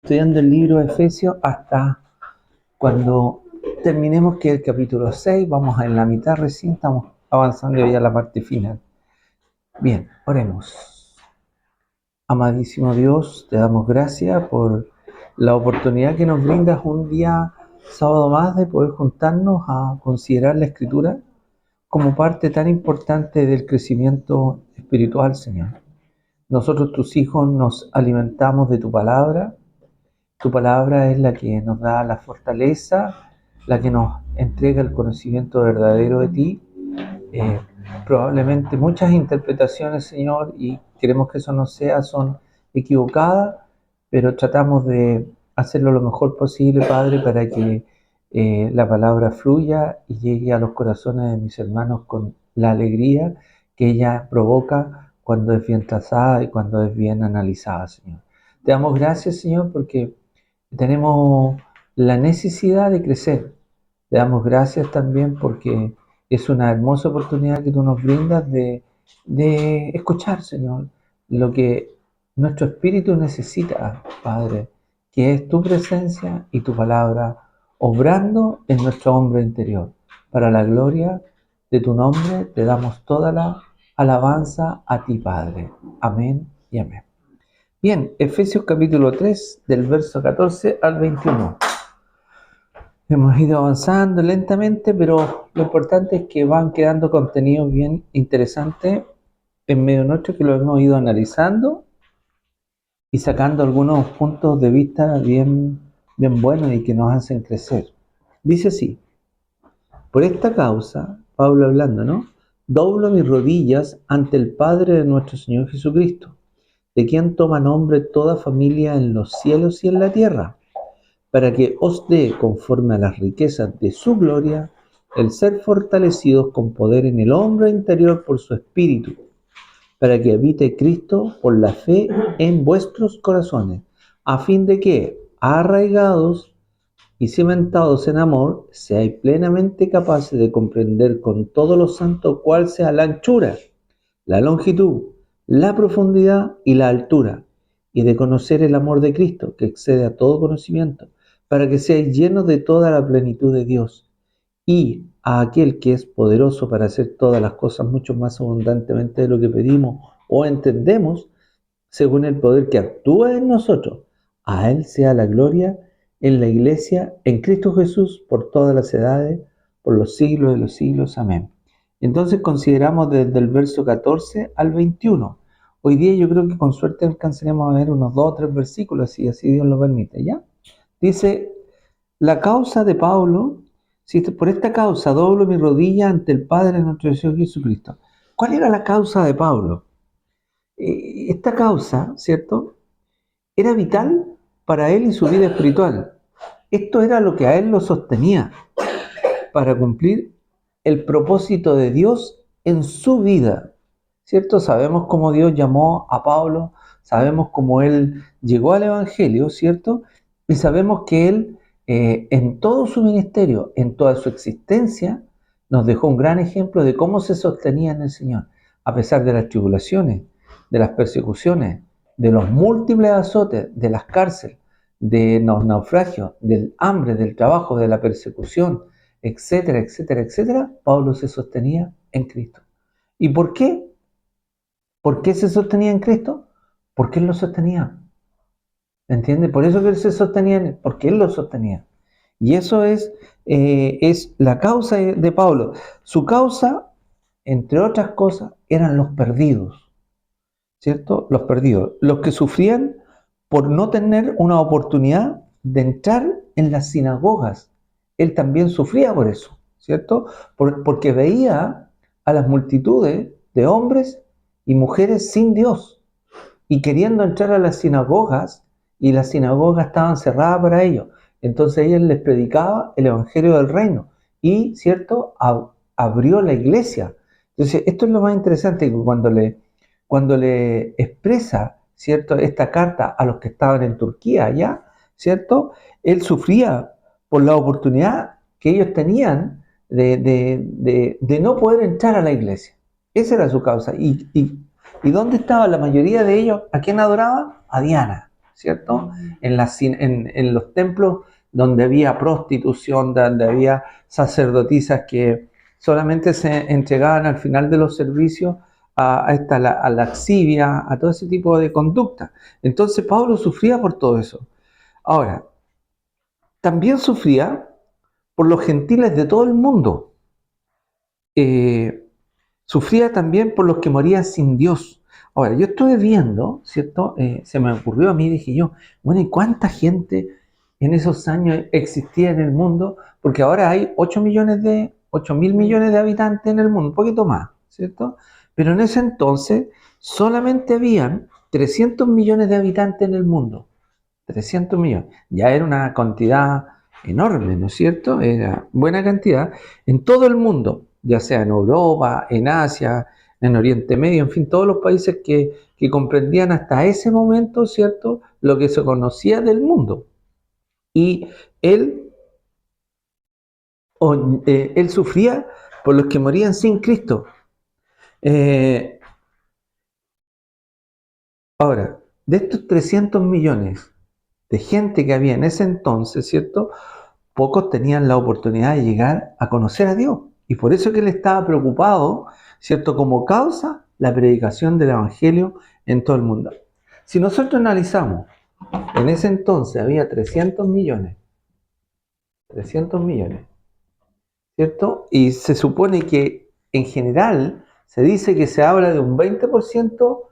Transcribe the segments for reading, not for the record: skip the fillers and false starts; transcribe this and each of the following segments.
estudiando el libro de Efesios hasta cuando terminemos que el capítulo 6, vamos en la mitad recién, estamos avanzando ya a la parte final. Bien, oremos. Amadísimo Dios, te damos gracias por la oportunidad que nos brindas un día sábado más de poder juntarnos a considerar la Escritura como parte tan importante del crecimiento espiritual, Señor. Nosotros, tus hijos, nos alimentamos de tu palabra. Tu palabra es la que nos da la fortaleza, la que nos entrega el conocimiento verdadero de ti. Probablemente muchas interpretaciones, Señor, y queremos que eso no sea, son equivocadas, pero tratamos de hacerlo lo mejor posible, Padre, para que la palabra fluya y llegue a los corazones de mis hermanos con la alegría que ella provoca cuando es bien trazada y cuando es bien analizada, Señor. Te damos gracias, Señor, porque tenemos la necesidad de crecer. Te damos gracias también porque es una hermosa oportunidad que tú nos brindas de escuchar, Señor, lo que nuestro espíritu necesita, Padre, que es tu presencia y tu palabra obrando en nuestro hombre interior. Para la gloria de tu nombre te damos toda la alabanza a ti, Padre. Amén y amén. Bien, Efesios capítulo 3, del verso 14 al 21. Hemos ido avanzando lentamente, pero lo importante es que van quedando contenidos bien interesantes en medio nuestro, que lo hemos ido analizando y sacando algunos puntos de vista bien buenos y que nos hacen crecer. Dice así: por esta causa, Pablo hablando, ¿no? Doblo mis rodillas ante el Padre de nuestro Señor Jesucristo, de quien toma nombre toda familia en los cielos y en la tierra, para que os dé, conforme a las riquezas de su gloria, el ser fortalecidos con poder en el hombre interior por su Espíritu, para que habite Cristo por la fe en vuestros corazones, a fin de que, arraigados y cimentados en amor, seáis plenamente capaces de comprender con todos los santos cuál sea la anchura, la longitud, la profundidad y la altura, y de conocer el amor de Cristo, que excede a todo conocimiento, para que seáis llenos de toda la plenitud de Dios, y a aquel que es poderoso para hacer todas las cosas mucho más abundantemente de lo que pedimos o entendemos, según el poder que actúa en nosotros. A Él sea la gloria en la Iglesia, en Cristo Jesús, por todas las edades, por los siglos de los siglos. Amén. Entonces consideramos desde el verso 14 al 21. Hoy día yo creo que con suerte alcanzaremos a ver unos 2 o 3 versículos, si así Dios lo permite, ¿ya? Dice, la causa de Pablo, si por esta causa doblo mi rodilla ante el Padre de nuestro Señor Jesucristo. ¿Cuál era la causa de Pablo? Esta causa, ¿cierto?, era vital para él y su vida espiritual. Esto era lo que a él lo sostenía para cumplir el propósito de Dios en su vida, ¿cierto? Sabemos cómo Dios llamó a Pablo, sabemos cómo él llegó al Evangelio, ¿cierto? Y sabemos que él, en todo su ministerio, en toda su existencia, nos dejó un gran ejemplo de cómo se sostenía en el Señor, a pesar de las tribulaciones, de las persecuciones, de los múltiples azotes, de las cárceles, de los naufragios, del hambre, del trabajo, de la persecución, etcétera, etcétera, etcétera. Pablo se sostenía en Cristo. ¿Y por qué? ¿Por qué se sostenía en Cristo? Porque Él lo sostenía. ¿Entiende? Por eso que Él se sostenía, porque Él lo sostenía. Y eso es la causa de Pablo. Su causa, entre otras cosas, eran los perdidos, ¿cierto? Los perdidos, los que sufrían por no tener una oportunidad de entrar en las sinagogas. Él también sufría por eso, ¿cierto? Porque veía a las multitudes de hombres y mujeres sin Dios y queriendo entrar a las sinagogas, y las sinagogas estaban cerradas para ellos. Entonces ella les predicaba el evangelio del reino y, ¿cierto?, abrió la iglesia. Entonces esto es lo más interesante, que cuando le expresa, ¿cierto?, esta carta a los que estaban en Turquía allá, ¿cierto?, él sufría por la oportunidad que ellos tenían de no poder entrar a la iglesia. Esa era su causa. ¿Y dónde estaba la mayoría de ellos? ¿A quién adoraban? A Diana, ¿cierto? En los templos donde había prostitución, donde había sacerdotisas que solamente se entregaban al final de los servicios a laxivia, a todo ese tipo de conducta. Entonces Pablo sufría por todo eso. Ahora, también sufría por los gentiles de todo el mundo. Sufría también por los que morían sin Dios. Ahora, yo estuve viendo, ¿cierto? Se me ocurrió a mí, dije yo, bueno, ¿y cuánta gente en esos años existía en el mundo? Porque ahora hay 8 mil millones de habitantes en el mundo, un poquito más, ¿cierto? Pero en ese entonces solamente habían 300 millones de habitantes en el mundo. 300 millones. Ya era una cantidad enorme, ¿no es cierto? Era buena cantidad en todo el mundo, ya sea en Europa, en Asia, en Oriente Medio, en fin, todos los países que comprendían hasta ese momento, ¿cierto?, lo que se conocía del mundo. Y él, él sufría por los que morían sin Cristo. Eh, Ahora, de estos 300 millones de gente que había en ese entonces, ¿cierto?, pocos tenían la oportunidad de llegar a conocer a Dios. Y por eso que él estaba preocupado, ¿cierto?, como causa la predicación del Evangelio en todo el mundo. Si nosotros analizamos, en ese entonces había 300 millones, ¿cierto? Y se supone que en general se dice que se habla de un 20%,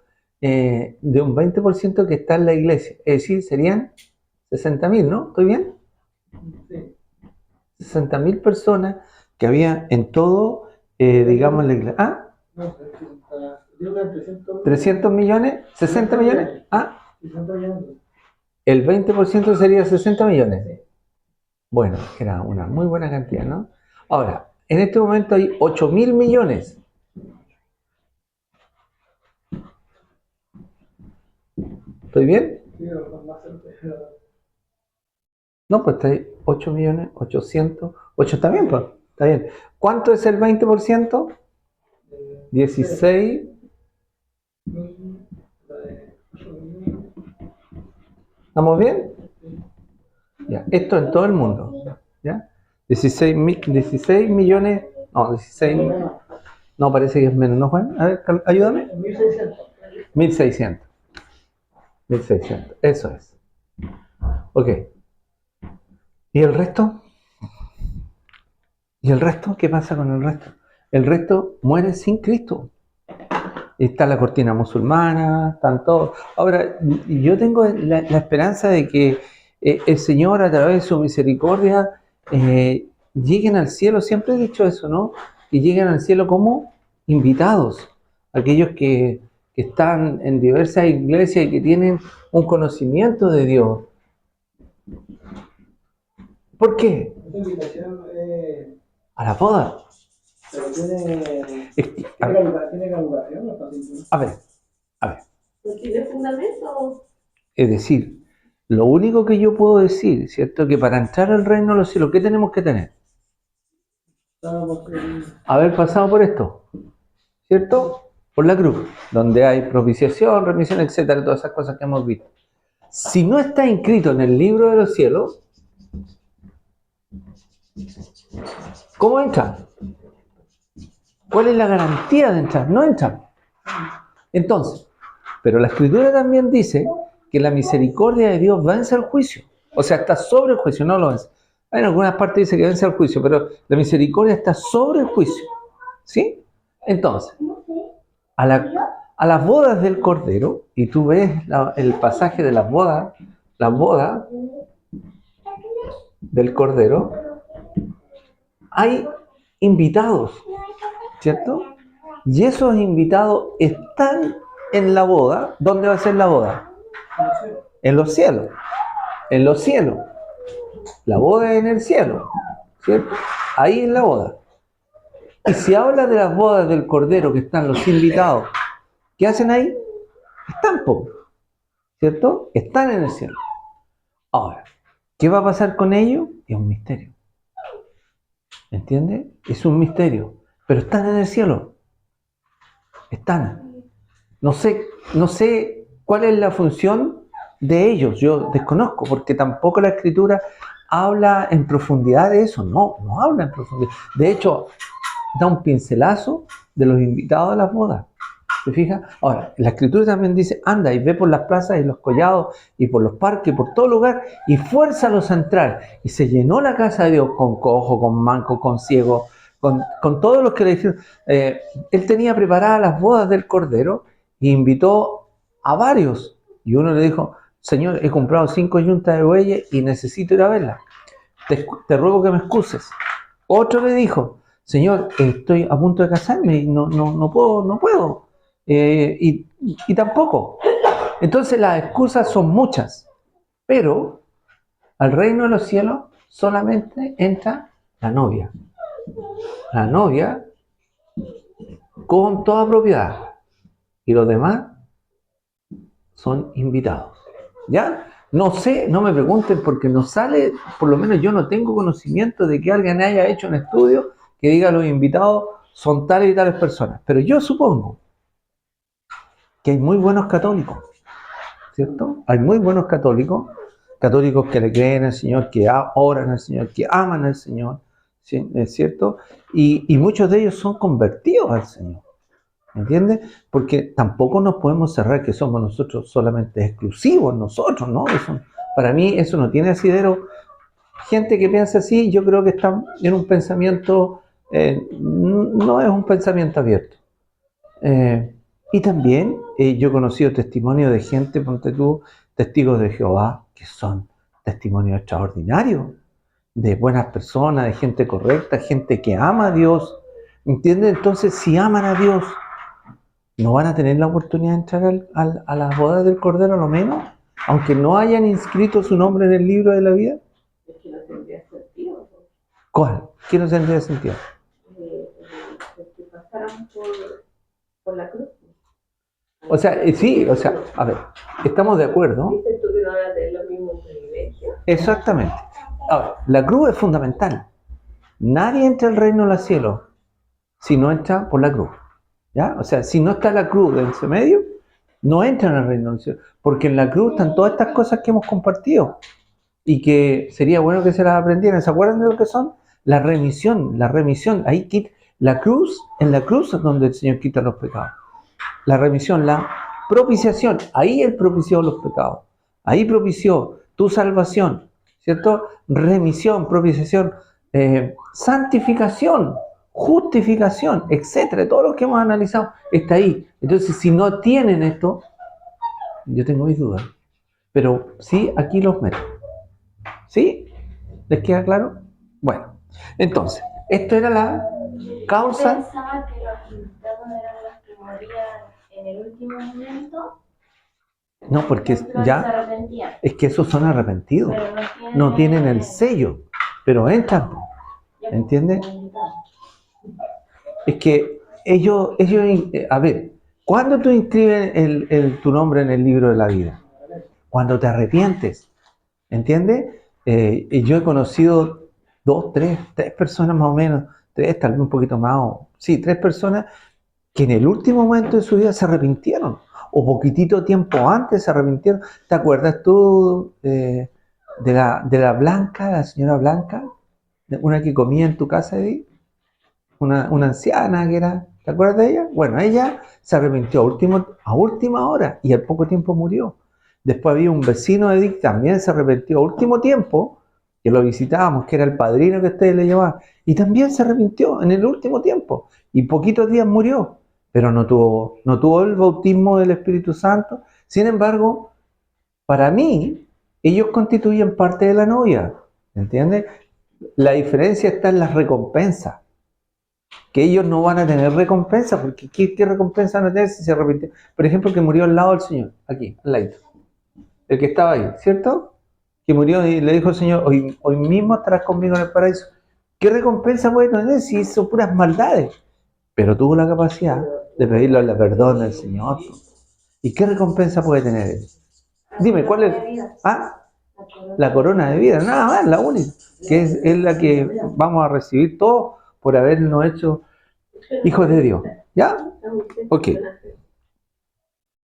que está en la iglesia. Es decir, serían 60.000, ¿no? ¿Estoy bien? Sí. 60.000 personas que había en todo, digamos, la iglesia. ¿Ah? No, 300 millones, 60 millones. ¿Ah? El 20% sería 60 millones. Bueno, era una muy buena cantidad, ¿no? Ahora, en este momento hay 8.000 millones. ¿Estoy bien? No, pues está ahí 8 millones, 800. 8 está bien, pues. Está bien. ¿Cuánto es el 20%? 16. ¿Estamos bien? Ya, esto en todo el mundo. ¿Ya? 16 millones. No, 16. No, parece que es menos, ¿no, Juan? A ver, ayúdame. 1600. 1600. Eso es. Ok. ¿Y el resto? ¿Y el resto? ¿Qué pasa con el resto? El resto muere sin Cristo. Está la cortina musulmana, están todos. Ahora, yo tengo la esperanza de que el Señor, a través de su misericordia, lleguen al cielo. Siempre he dicho eso, ¿no? Que lleguen al cielo como invitados. Aquellos que están en diversas iglesias y que tienen un conocimiento de Dios. ¿Por qué? Esta invitación a la boda. Pero tiene caducación, ¿no? A ver. ¿No tiene fundamento? Es decir, lo único que yo puedo decir, ¿cierto? Que para entrar al reino de los cielos, ¿qué tenemos que tener? Haber pasado por esto, ¿cierto? Por la cruz, donde hay propiciación, remisión, etcétera, todas esas cosas que hemos visto. Si no está inscrito en el libro de los cielos, ¿cómo entra? ¿Cuál es la garantía de entrar? No entra. Entonces, pero la Escritura también dice que la misericordia de Dios vence el juicio. O sea, está sobre el juicio, no lo vence. En algunas partes dice que vence el juicio, pero la misericordia está sobre el juicio. ¿Sí? Entonces, a las bodas del Cordero, y tú ves el pasaje de las bodas del Cordero, hay invitados, ¿cierto? Y esos invitados están en la boda. ¿Dónde va a ser la boda? En los cielos. En los cielos. La boda es en el cielo, ¿cierto? Ahí es la boda. Y si habla de las bodas del Cordero, que están los invitados, ¿qué hacen ahí? Están, ¿cierto? Están en el cielo. Ahora, ¿qué va a pasar con ellos? Es un misterio. ¿Entiendes? Es un misterio. Pero están en el cielo. Están. No sé cuál es la función de ellos, yo desconozco, porque tampoco la Escritura habla en profundidad de eso, no habla en profundidad. De hecho, da un pincelazo de los invitados a las bodas. ¿Te fijas? Ahora, la Escritura también dice, anda y ve por las plazas y los collados y por los parques, por todo lugar, y fuérzalos a entrar. Y se llenó la casa de Dios con cojo, con manco, con ciego, con todos los que le dijeron. Él tenía preparadas las bodas del Cordero e invitó a varios. Y uno le dijo, Señor, he comprado 5 yuntas de bueyes y necesito ir a verlas. Te ruego que me excuses. Otro le dijo, Señor, estoy a punto de casarme y no puedo. Y tampoco. Entonces las excusas son muchas, pero al reino de los cielos solamente entra la novia. La novia con toda propiedad. Y los demás son invitados. ¿Ya? No sé, no me pregunten porque no sale, por lo menos yo no tengo conocimiento de que alguien haya hecho un estudio que diga los invitados son tales y tales personas. Pero yo supongo que hay muy buenos católicos, ¿cierto? Hay muy buenos católicos, católicos que le creen al Señor, que oran al Señor, que aman al Señor, ¿sí? ¿Es cierto? Y muchos de ellos son convertidos al Señor. ¿Entiendes? Porque tampoco nos podemos cerrar que somos nosotros solamente exclusivos, nosotros, ¿no? Eso, para mí eso no tiene asidero. Gente que piensa así, yo creo que está en un pensamiento, no es un pensamiento abierto. Y también yo he conocido testimonios de gente, ponte tú, testigos de Jehová, que son testimonios extraordinarios, de buenas personas, de gente correcta, gente que ama a Dios. ¿Entiendes? Entonces, si aman a Dios, ¿no van a tener la oportunidad de entrar a las bodas del Cordero a lo menos? Aunque no hayan inscrito su nombre en el libro de la vida. Es que no tendría sentido. ¿Cuál? ¿Qué no tendría sentido? Que pasaran por la cruz. O sea, sí, o sea, a ver, estamos de acuerdo. Dices tú que no van a tener los mismos privilegios. Exactamente. Ahora, la cruz es fundamental. Nadie entra al reino de los cielos si no entra por la cruz. ¿Ya? O sea, si no está la cruz de ese medio, no entran al reino de los cielos. Porque en la cruz están todas estas cosas que hemos compartido y que sería bueno que se las aprendieran. ¿Se acuerdan de lo que son? La remisión. Ahí la cruz, en la cruz es donde el Señor quita los pecados. La remisión, la propiciación, ahí Él propició los pecados. Ahí propició tu salvación, ¿cierto? Remisión, propiciación, santificación, justificación, etcétera. Todo lo que hemos analizado está ahí. Entonces, si no tienen esto, yo tengo mis dudas. Pero sí, aquí los meto. ¿Sí? ¿Les queda claro? Bueno, entonces, esto era la causa. Yo pensaba que los invitados eran los que morían en el último momento. No, porque ya es que esos son arrepentidos. No tienen el sello, pero entran. ¿Entiendes? Es que ellos, a ver, ¿cuándo tú inscribes tu nombre en el libro de la vida? Cuando te arrepientes. ¿Entiendes? Yo he conocido 2, 3 personas más o menos, 3, tal vez un poquito más, sí, 3 personas que en el último momento de su vida se arrepintieron, o poquitito tiempo antes se arrepintieron. ¿Te acuerdas tú de la Blanca, la señora Blanca? Una que comía en tu casa, Edith, una anciana que era, ¿te acuerdas de ella? Bueno, ella se arrepintió a última hora y al poco tiempo murió. Después había un vecino de Edith, también se arrepintió a último tiempo, que lo visitábamos, que era el padrino que ustedes le llevaban, y también se arrepintió en el último tiempo, y poquitos días murió, pero no tuvo el bautismo del Espíritu Santo. Sin embargo, para mí, ellos constituyen parte de la novia, ¿entiendes? La diferencia está en las recompensas, que ellos no van a tener recompensa, porque ¿qué recompensa van a tener si se arrepintieron? Por ejemplo, que murió al lado del Señor, aquí, al lado. El que estaba ahí, ¿cierto? Que murió y le dijo al Señor, hoy mismo estarás conmigo en el paraíso. ¿Qué recompensa puede tener si hizo puras maldades? Pero tuvo la capacidad de pedirle el perdón al Señor. ¿Y qué recompensa puede tener él? Dime, ¿cuál es? ¿Ah? La corona de vida, nada más, la única. Que es la que vamos a recibir todos por habernos hecho hijos de Dios. ¿Ya? Ok.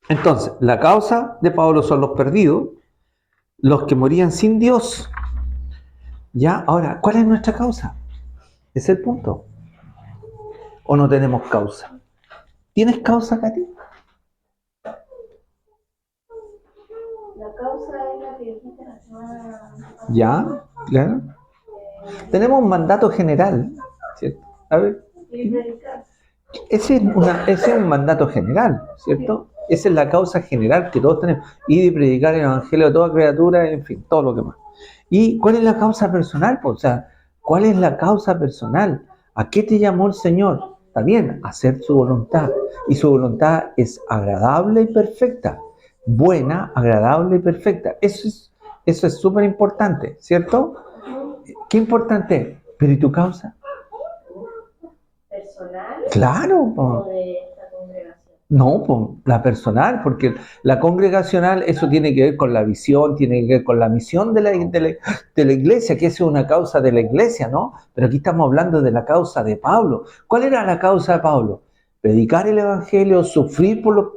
Entonces, la causa de Pablo son los perdidos, los que morían sin Dios. ¿Ya? Ahora, ¿cuál es nuestra causa? Ese es el punto. ¿O no tenemos causa? ¿Tienes causa, Katy? La causa es la que dijiste la semana pasada. ¿Ya? Claro. Tenemos un mandato general, ¿cierto? A ver, Y predicar. ese es un mandato general, ¿cierto? Esa es la causa general que todos tenemos. Ir y predicar el evangelio a toda criatura, en fin, todo lo que más. ¿Y cuál es la causa personal? Pues, o sea, ¿cuál es la causa personal? ¿A qué te llamó el Señor? Está bien, hacer su voluntad. Y su voluntad es agradable y perfecta. Buena, agradable y perfecta. Eso es súper importante, ¿cierto? ¿Qué importante es? ¿Pero y tu causa? ¿Personal Claro, o po. de esta congregación? No, po, la personal, porque la congregacional, eso tiene que ver con la visión, tiene que ver con la misión de la iglesia, que es una causa de la iglesia, ¿no? Pero aquí estamos hablando de la causa de Pablo. ¿Cuál era la causa de Pablo? Predicar el evangelio, sufrir por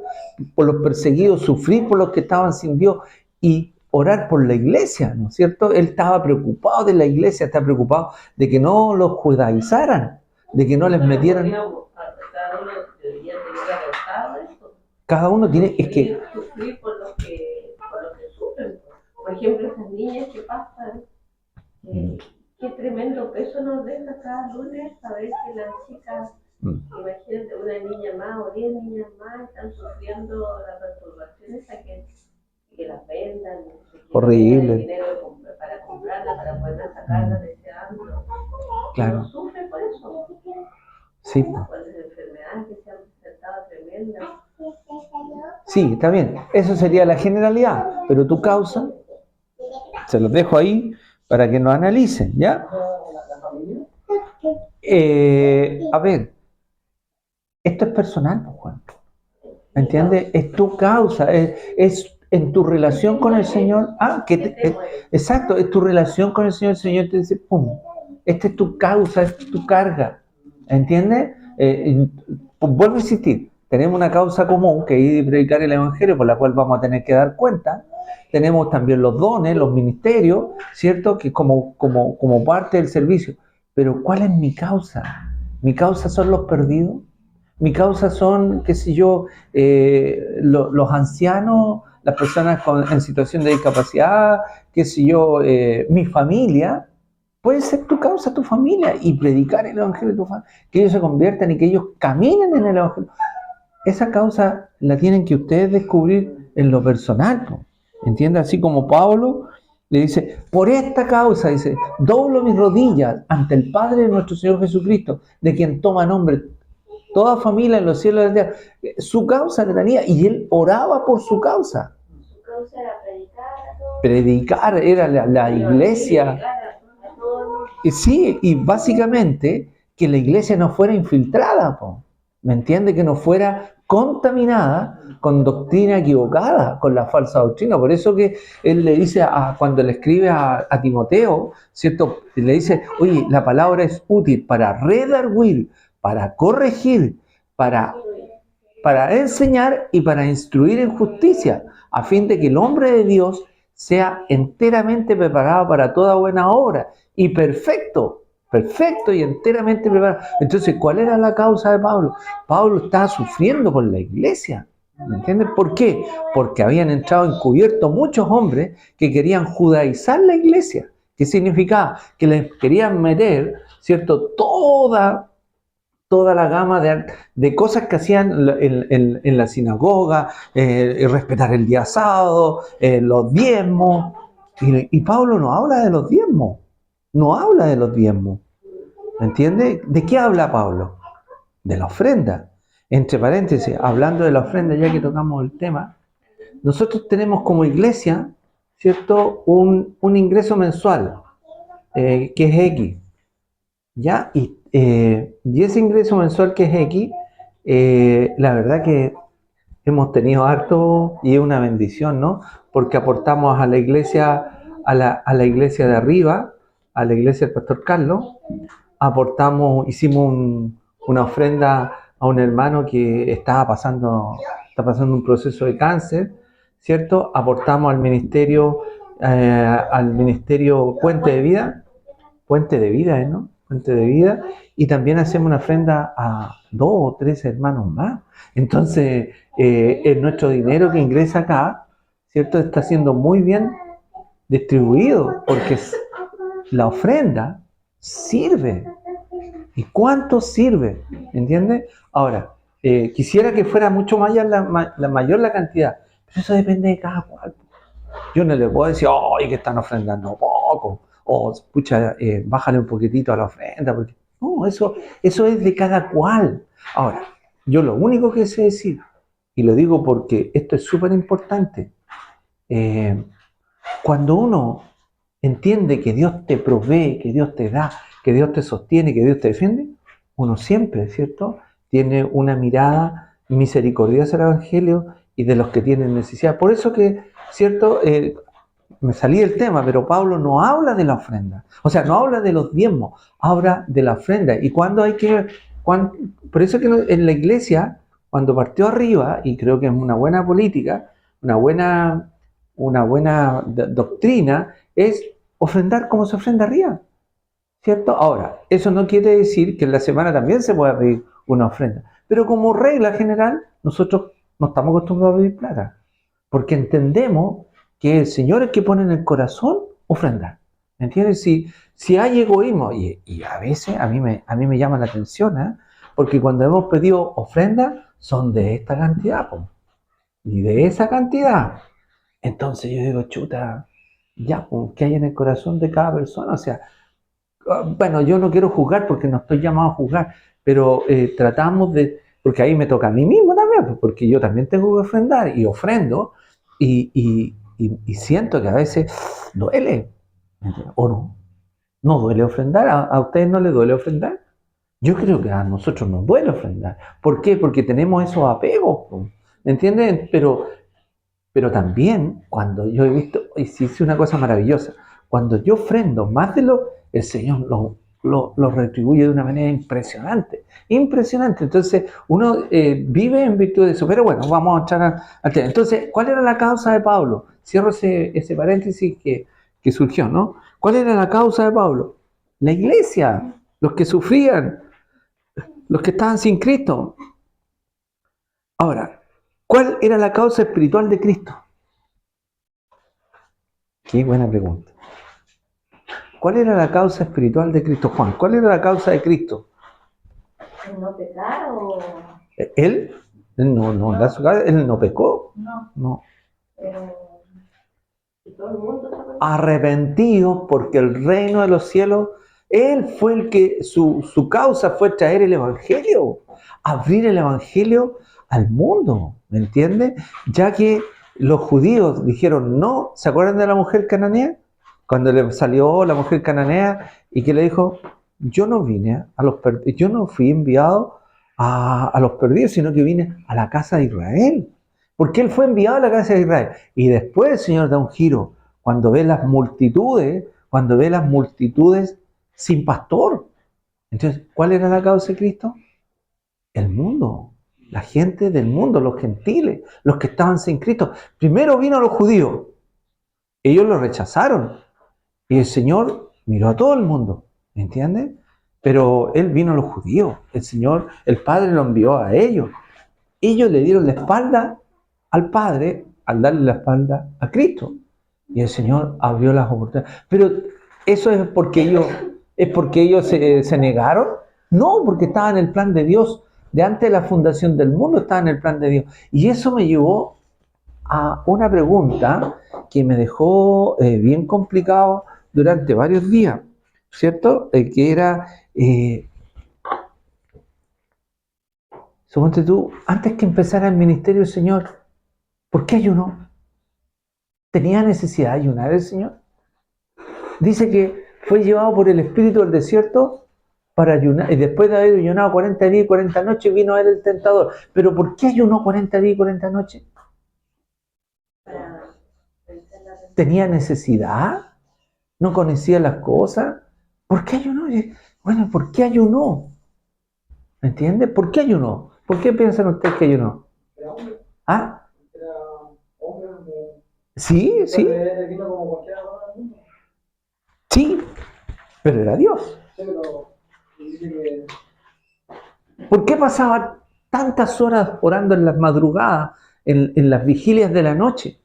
los perseguidos, sufrir por los que estaban sin Dios y orar por la iglesia, ¿no es cierto? Él estaba preocupado de la iglesia, está preocupado de que no los judaizaran, de que no les metieran. Cada uno debería tener adoptado esto. Cada uno tiene, es que, Sufrir por los que sufren. Por ejemplo, esas niñas que pasan, qué tremendo peso nos deja cada lunes saber que las chicas, imagínate, una niña más o 10 niñas más están sufriendo la perturbación esa que las vendan, que horrible. tengan el dinero para comprarla, para poder sacarla de ese ámbito. Claro. No sufren por eso. Sí. Cuando las enfermedades que se han presentado tremendas. Sí, está bien. Eso sería la generalidad. Pero tu causa, se los dejo ahí para que nos analicen, ¿ya? A ver, esto es personal, Juan. ¿Me entiendes? Es tu causa, es en tu relación con el Señor. Exacto, es tu relación con el Señor. El Señor te dice, pum, esta es tu causa, esta es tu carga. ¿Entiendes? Vuelvo a insistir, tenemos una causa común que es ir y predicar el Evangelio, por la cual vamos a tener que dar cuenta. Tenemos también los dones, los ministerios, ¿cierto? Que como parte del servicio. Pero ¿cuál es mi causa? ¿Mi causa son los perdidos? Mi causa son, qué sé yo, los ancianos, las personas en situación de discapacidad, qué sé yo, mi familia. Puede ser tu causa, tu familia, y predicar el evangelio de tu familia, que ellos se conviertan y que ellos caminen en el evangelio. Esa causa la tienen que ustedes descubrir en lo personal, ¿no? ¿Entiendes? Así como Pablo le dice, por esta causa, dice, doblo mis rodillas ante el Padre de nuestro Señor Jesucristo, de quien toma nombre toda familia en los cielos y en la tierra. Su causa que tenía, y él oraba por su causa. Su causa era predicar a todos. Predicar era la iglesia. Y sí, y básicamente que la iglesia no fuera infiltrada, ¿me entiende? Que no fuera contaminada con doctrina equivocada, con la falsa doctrina. Por eso que él le dice, cuando le escribe a Timoteo, ¿cierto? Le dice, oye, la palabra es útil para redarguir, para corregir, para enseñar y para instruir en justicia, a fin de que el hombre de Dios sea enteramente preparado para toda buena obra y perfecto y enteramente preparado. Entonces, ¿cuál era la causa de Pablo? Pablo estaba sufriendo por la iglesia. ¿Me entiendes? ¿Por qué? Porque habían entrado encubiertos muchos hombres que querían judaizar la iglesia. ¿Qué significaba? Que les querían meter, ¿cierto? Toda la gama de cosas que hacían en la sinagoga, respetar el día sábado, los diezmos. Y Pablo no habla de los diezmos. No habla de los diezmos. ¿Me entiende? ¿De qué habla Pablo? De la ofrenda. Entre paréntesis, hablando de la ofrenda, ya que tocamos el tema, nosotros tenemos como iglesia, ¿cierto? Un ingreso mensual, que es X. ¿Ya? Y ese ingreso mensual que es X, la verdad que hemos tenido harto y es una bendición, ¿no? Porque aportamos a la iglesia, a la iglesia de arriba, a la iglesia del Pastor Carlos, hicimos una ofrenda a un hermano que está pasando un proceso de cáncer, ¿cierto? Aportamos al ministerio al ministerio Puente de Vida, ¿no? Puente de Vida, y también hacemos una ofrenda a 2 o 3 hermanos más. Entonces, nuestro dinero que ingresa acá, ¿cierto? Está siendo muy bien distribuido, porque la ofrenda sirve. ¿Y cuánto sirve? ¿Entiendes? Ahora, quisiera que fuera mucho mayor mayor la cantidad, pero eso depende de cada cual. Yo no le puedo decir, ¡ay, que están ofrendando poco! O, pucha, bájale un poquitito a la ofrenda. Porque... No, eso es de cada cual. Ahora, yo lo único que sé decir, y lo digo porque esto es súper importante, cuando uno entiende que Dios te provee, que Dios te da, que Dios te sostiene, que Dios te defiende, uno siempre, ¿cierto?, tiene una mirada misericordiosa al Evangelio y de los que tienen necesidad. Por eso que, ¿cierto?, me salí del tema, pero Pablo no habla de la ofrenda. O sea, no habla de los diezmos, habla de la ofrenda. Y cuando hay que... por eso que en la iglesia, cuando partió arriba, y creo que es una buena política, una buena doctrina, es ofrendar como se ofrenda arriba, ¿cierto? Ahora, eso no quiere decir que en la semana también se pueda pedir una ofrenda, pero como regla general, nosotros no estamos acostumbrados a pedir plata, porque entendemos que el Señor es el que pone en el corazón ofrendar, ¿me entiendes? Si hay egoísmo, y a veces a mí me llama la atención, ¿eh? Porque cuando hemos pedido ofrendas, son de esta cantidad, y de esa cantidad. Entonces yo digo, chuta, ya, ¿qué hay en el corazón de cada persona? O sea, bueno, yo no quiero juzgar porque no estoy llamado a juzgar, pero tratamos de, porque ahí me toca a mí mismo también, porque yo también tengo que ofrendar y ofrendo y siento que a veces duele, ¿o no? ¿No duele ofrendar? ¿A ustedes no les duele ofrendar? Yo creo que a nosotros nos duele ofrendar. ¿Por qué? Porque tenemos esos apegos, ¿me entienden? Pero también, cuando yo he visto, y si es una cosa maravillosa, cuando yo ofrendo más de el Señor lo retribuye de una manera impresionante. Impresionante. Entonces, uno vive en virtud de eso. Pero bueno, vamos a entrar al tema. Entonces, ¿cuál era la causa de Pablo? Cierro ese paréntesis que surgió, ¿no? ¿Cuál era la causa de Pablo? La iglesia, los que sufrían, los que estaban sin Cristo. Ahora, ¿cuál era la causa espiritual de Cristo? Qué buena pregunta. ¿Cuál era la causa espiritual de Cristo, Juan? ¿Cuál era la causa de Cristo? ¿El no pecar o...? ¿Él? Él no pecó. No. Pero... ¿Y todo el mundo está pecando? Arrepentido porque el reino de los cielos, él fue el que, su causa fue traer el evangelio, abrir el evangelio al mundo, ¿me entiendes? Ya que los judíos dijeron no, ¿se acuerdan de la mujer cananea? Cuando le salió la mujer cananea y que le dijo, yo no vine a los perdidos, yo no fui enviado a los perdidos, sino que vine a la casa de Israel. Porque él fue enviado a la casa de Israel. Y después el Señor da un giro cuando ve las multitudes sin pastor. Entonces, ¿cuál era la causa de Cristo? El mundo, la gente del mundo, los gentiles, los que estaban sin Cristo. Primero vino a los judíos, ellos lo rechazaron y el Señor miró a todo el mundo, ¿me entiendes? Pero Él vino a los judíos, el Señor, el Padre lo envió a ellos. Ellos le dieron la espalda al Padre al darle la espalda a Cristo. Y el Señor abrió las oportunidades. Pero eso es porque ellos se negaron. No, porque estaba en el plan de Dios. De antes de la fundación del mundo estaba en el plan de Dios. Y eso me llevó a una pregunta que me dejó bien complicado durante varios días, ¿cierto? Que era, suponte tú, antes que empezara el ministerio del Señor, ¿por qué ayunó? ¿Tenía necesidad de ayunar el Señor? Dice que fue llevado por el Espíritu al desierto para ayunar, y después de haber ayunado 40 días y 40 noches vino a él el tentador. ¿Pero por qué ayunó 40 días y 40 noches? ¿Tenía necesidad? ¿No conocía las cosas? ¿Por qué ayunó? Bueno, ¿por qué ayunó? ¿Me entiende? ¿Por qué ayunó? ¿Por qué piensan ustedes que ayunó? ¿Ah? Sí, sí, Él vino como cualquier persona del mundo. sí, pero era Dios. Sí, pero dice que ¿Por qué pasaba tantas horas orando en las madrugadas, en las vigilias de la noche?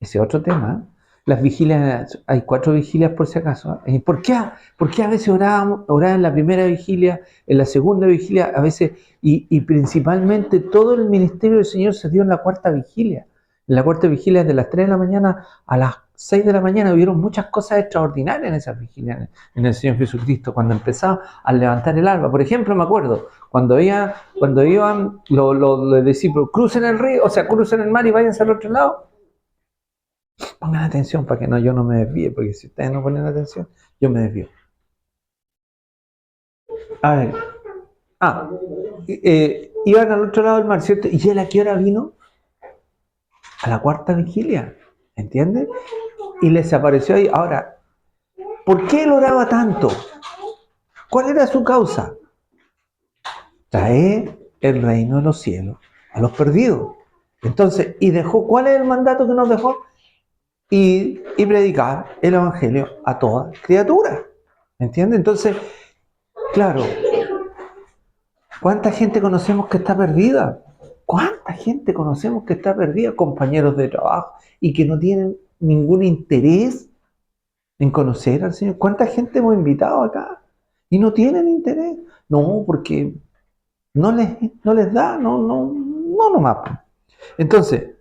Ese es otro tema. ¿Eh? Las vigilias, hay 4 vigilias por si acaso. ¿Eh? ¿Por qué a veces oraba en la primera vigilia, en la segunda vigilia, a veces, y principalmente todo el ministerio del Señor se dio en la 4ª vigilia? En la 4ª vigilia, de las 3 de la mañana a las 6 de la mañana, hubieron muchas cosas extraordinarias en esas vigilias, en el Señor Jesucristo, cuando empezaba a levantar el alba. Por ejemplo, me acuerdo, cuando iban los discípulos, crucen el río, o sea, crucen el mar y váyanse al otro lado. Pongan atención para que yo no me desvíe, porque si ustedes no ponen atención, yo me desvío. A ver. Iban al otro lado del mar, ¿cierto? ¿Y él a qué hora vino? A la 4ª vigilia, ¿entiendes? Y les apareció ahí. Ahora, ¿por qué él oraba tanto? ¿Cuál era su causa? Traer el reino de los cielos a los perdidos. Entonces, ¿cuál es el mandato que nos dejó? Ir y predicar el evangelio a toda criatura. ¿Entiendes? Entonces, claro, ¿cuánta gente conocemos que está perdida? ¿Cuánta gente conocemos que está perdida? Compañeros de trabajo y que no tienen ningún interés en conocer al Señor. ¿Cuánta gente hemos invitado acá y no tienen interés? No, porque no les da, no nomás. Entonces,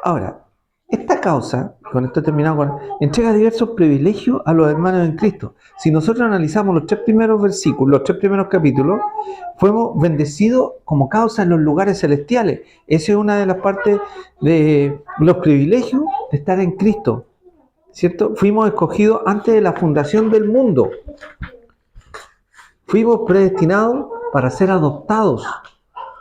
ahora, esta causa, con esto terminamos, entrega diversos privilegios a los hermanos en Cristo. Si nosotros analizamos los 3 primeros versículos, los 3 primeros capítulos, fuimos bendecidos como causa en los lugares celestiales. Esa es una de las partes de los privilegios de estar en Cristo, ¿cierto? Fuimos escogidos antes de la fundación del mundo. Fuimos predestinados para ser adoptados.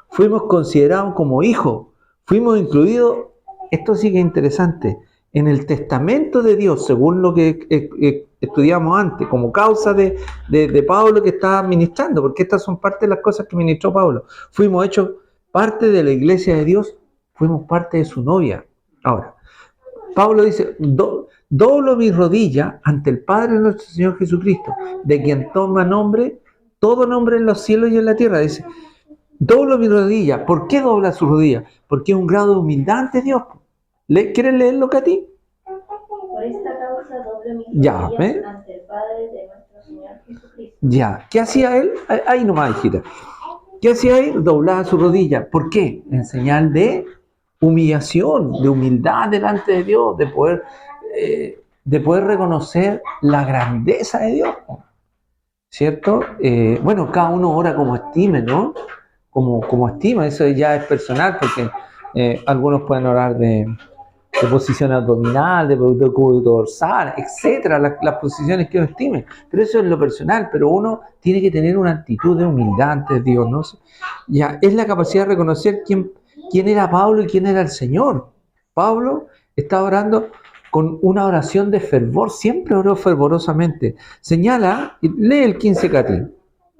Fuimos considerados como hijos. Fuimos incluidos, esto sí que es interesante, en el testamento de Dios, según lo que estudiamos antes, como causa de Pablo que estaba ministrando, porque estas son parte de las cosas que ministró Pablo. Fuimos hechos parte de la iglesia de Dios, fuimos parte de su novia. Ahora, Pablo dice, doblo mi rodilla ante el Padre de nuestro Señor Jesucristo, de quien toma nombre, todo nombre en los cielos y en la tierra. Dice, doblo mi rodilla. ¿Por qué dobla su rodilla? Porque es un grado de humildad ante Dios. ¿Quieres leerlo, Katy? Por esta causa doblo mis rodillas ante el Padre de nuestro Señor Jesucristo. Ya. ¿Qué hacía él? Ahí nomás, hijita. ¿Qué hacía él? Doblaba su rodilla. ¿Por qué? En señal de humillación, de humildad delante de Dios, de poder reconocer la grandeza de Dios. ¿Cierto? Bueno, cada uno ora como estime, ¿no? Como estima, eso ya es personal, porque algunos pueden orar de posición abdominal, de cúbito dorsal, etcétera, las posiciones que uno estime, pero eso es lo personal, pero uno tiene que tener una actitud de humildad ante Dios, ¿no? Ya, es la capacidad de reconocer quién era Pablo y quién era el Señor. Pablo estaba orando con una oración de fervor, siempre oró fervorosamente. Señala, lee el 15, Katy. De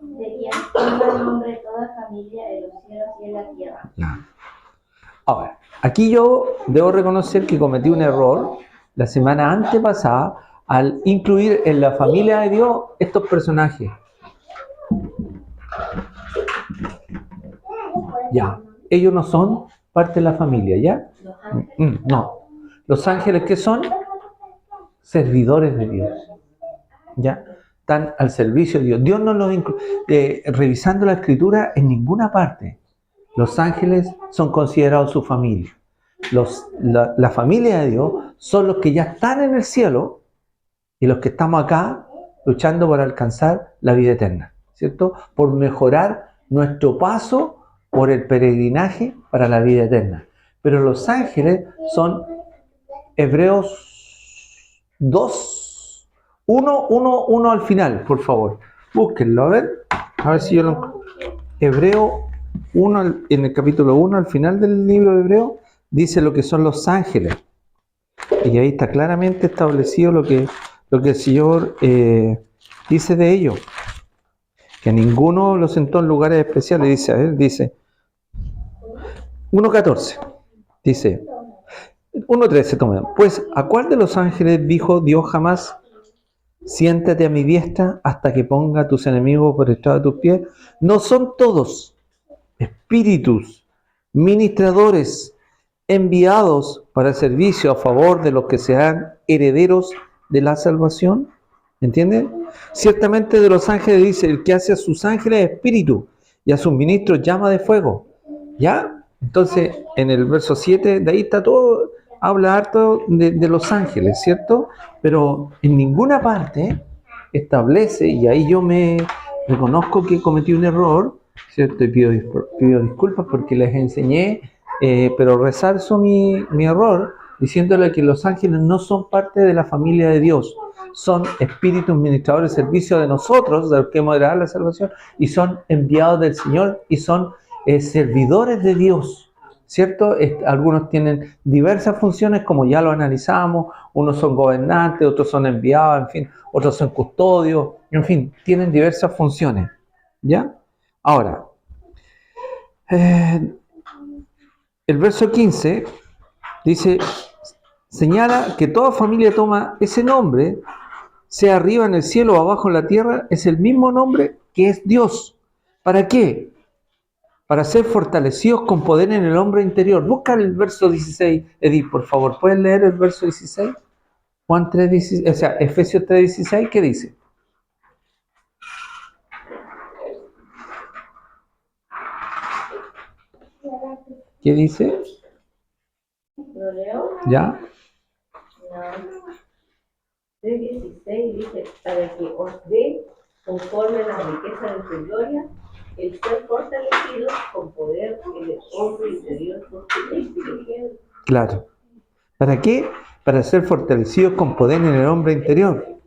quien toma nombre toda familia en los cielos y en la tierra. Ya. Ahora, aquí yo debo reconocer que cometí un error la semana antepasada al incluir en la familia de Dios estos personajes. Ya, ellos no son parte de la familia, ¿ya? No. Los ángeles, ¿qué son? Servidores de Dios. ¿Ya? Están al servicio de Dios. Dios no los incluye. Revisando la escritura, en ninguna parte los ángeles son considerados su familia. La familia de Dios son los que ya están en el cielo y los que estamos acá luchando por alcanzar la vida eterna, ¿cierto? Por mejorar nuestro paso por el peregrinaje para la vida eterna. Pero los ángeles son Hebreos 2, 1 al final, por favor. Búsquenlo, a ver si yo lo encuentro. Hebreo 1, en el capítulo 1, al final del libro de Hebreo, dice lo que son los ángeles. Y ahí está claramente establecido lo que el Señor dice de ellos. que a ninguno lo sentó en lugares especiales, dice, a ver, dice 1.14, dice 1.13, toma. Pues, ¿a cuál de los ángeles dijo Dios jamás? Siéntate a mi diestra hasta que ponga a tus enemigos por estrado de tus pies. No son todos espíritus, ministradores, enviados para el servicio a favor de los que sean herederos de la salvación. ¿Entienden? Ciertamente de los ángeles dice, el que hace a sus ángeles espíritu y a sus ministros llama de fuego. ¿Ya? Entonces, en el verso 7, de ahí está todo, habla harto de los ángeles, ¿cierto? Pero en ninguna parte establece, y ahí yo me reconozco que cometí un error, ¿cierto? Y pido disculpas porque les enseñé, pero resalzo mi error, diciéndole que los ángeles no son parte de la familia de Dios, son espíritus ministradores de servicio de nosotros, de los que hemos heredado la salvación, y son enviados del Señor, y son servidores de Dios, ¿cierto? Algunos tienen diversas funciones, como ya lo analizamos, unos son gobernantes, otros son enviados, en fin, otros son custodios, en fin, tienen diversas funciones, ¿ya? Ahora, el verso 15 dice, señala que toda familia toma ese nombre, sea arriba en el cielo o abajo en la tierra, es el mismo nombre que es Dios. ¿Para qué? Para ser fortalecidos con poder en el hombre interior. Busca el verso 16, Edith, por favor. ¿Puedes leer el verso 16? Juan 3:16, o sea, Efesios 3:16, ¿qué dice? ¿Qué dice? ¿Lo leo? ¿Ya? No. 3:16 dice, para que os dé, conforme a la riqueza de su gloria, el ser fortalecido con poder en el hombre interior por Cristo. Claro. ¿Para qué? Para ser fortalecidos con poder en el hombre interior.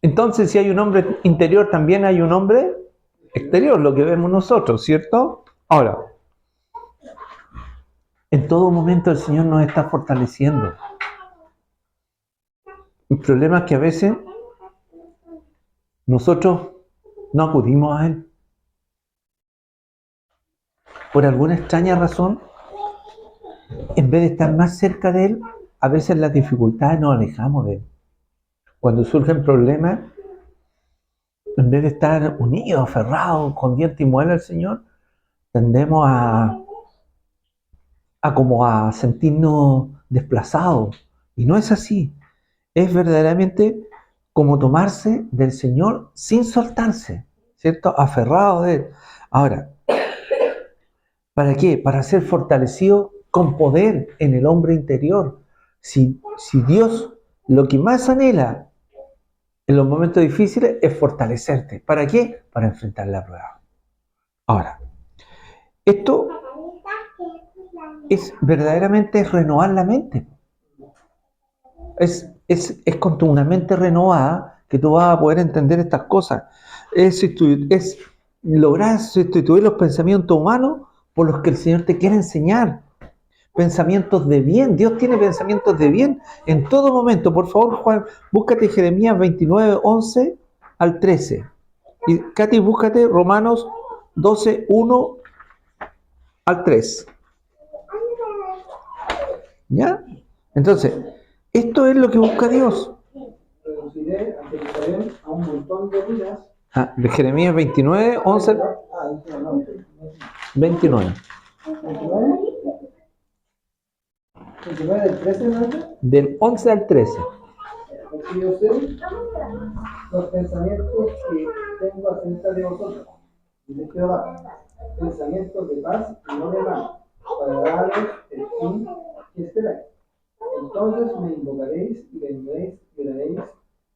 Entonces, si hay un hombre interior, también hay un hombre exterior, lo que vemos nosotros, ¿cierto? Ahora, en todo momento el Señor nos está fortaleciendo. El problema es que a veces nosotros no acudimos a Él. Por alguna extraña razón, en vez de estar más cerca de Él, a veces las dificultades nos alejamos de Él. Cuando surgen problemas, en vez de estar unidos, aferrados, con diente y muela al Señor, tendemos a sentirnos desplazados. Y no es así. Es verdaderamente como tomarse del Señor sin soltarse, ¿cierto? Aferrado de Él. Ahora, ¿para qué? Para ser fortalecido con poder en el hombre interior. Si Dios lo que más anhela en los momentos difíciles es fortalecerte. ¿Para qué? Para enfrentar la prueba. Ahora, esto es verdaderamente renovar la mente. Es con una mente renovada que tú vas a poder entender estas cosas. Es lograr sustituir los pensamientos humanos por los que el Señor te quiere enseñar. Pensamientos de bien. Dios tiene pensamientos de bien en todo momento. Por favor, Juan, búscate Jeremías 29, 11 al 13. Y Katy, búscate Romanos 12, 1 al 3. ¿Ya? Entonces, esto es lo que busca Dios. Reduciré a Jerusalén a un montón de ruinas. De Jeremías 29, 11, 29. 29 del 13, ¿no? Del 11 al 13. Porque yo sé los pensamientos que tengo acerca de vosotros, dice Jehová, pensamientos de paz y no de mal, para daros el fin que esperáis. Entonces me invocaréis y vendréis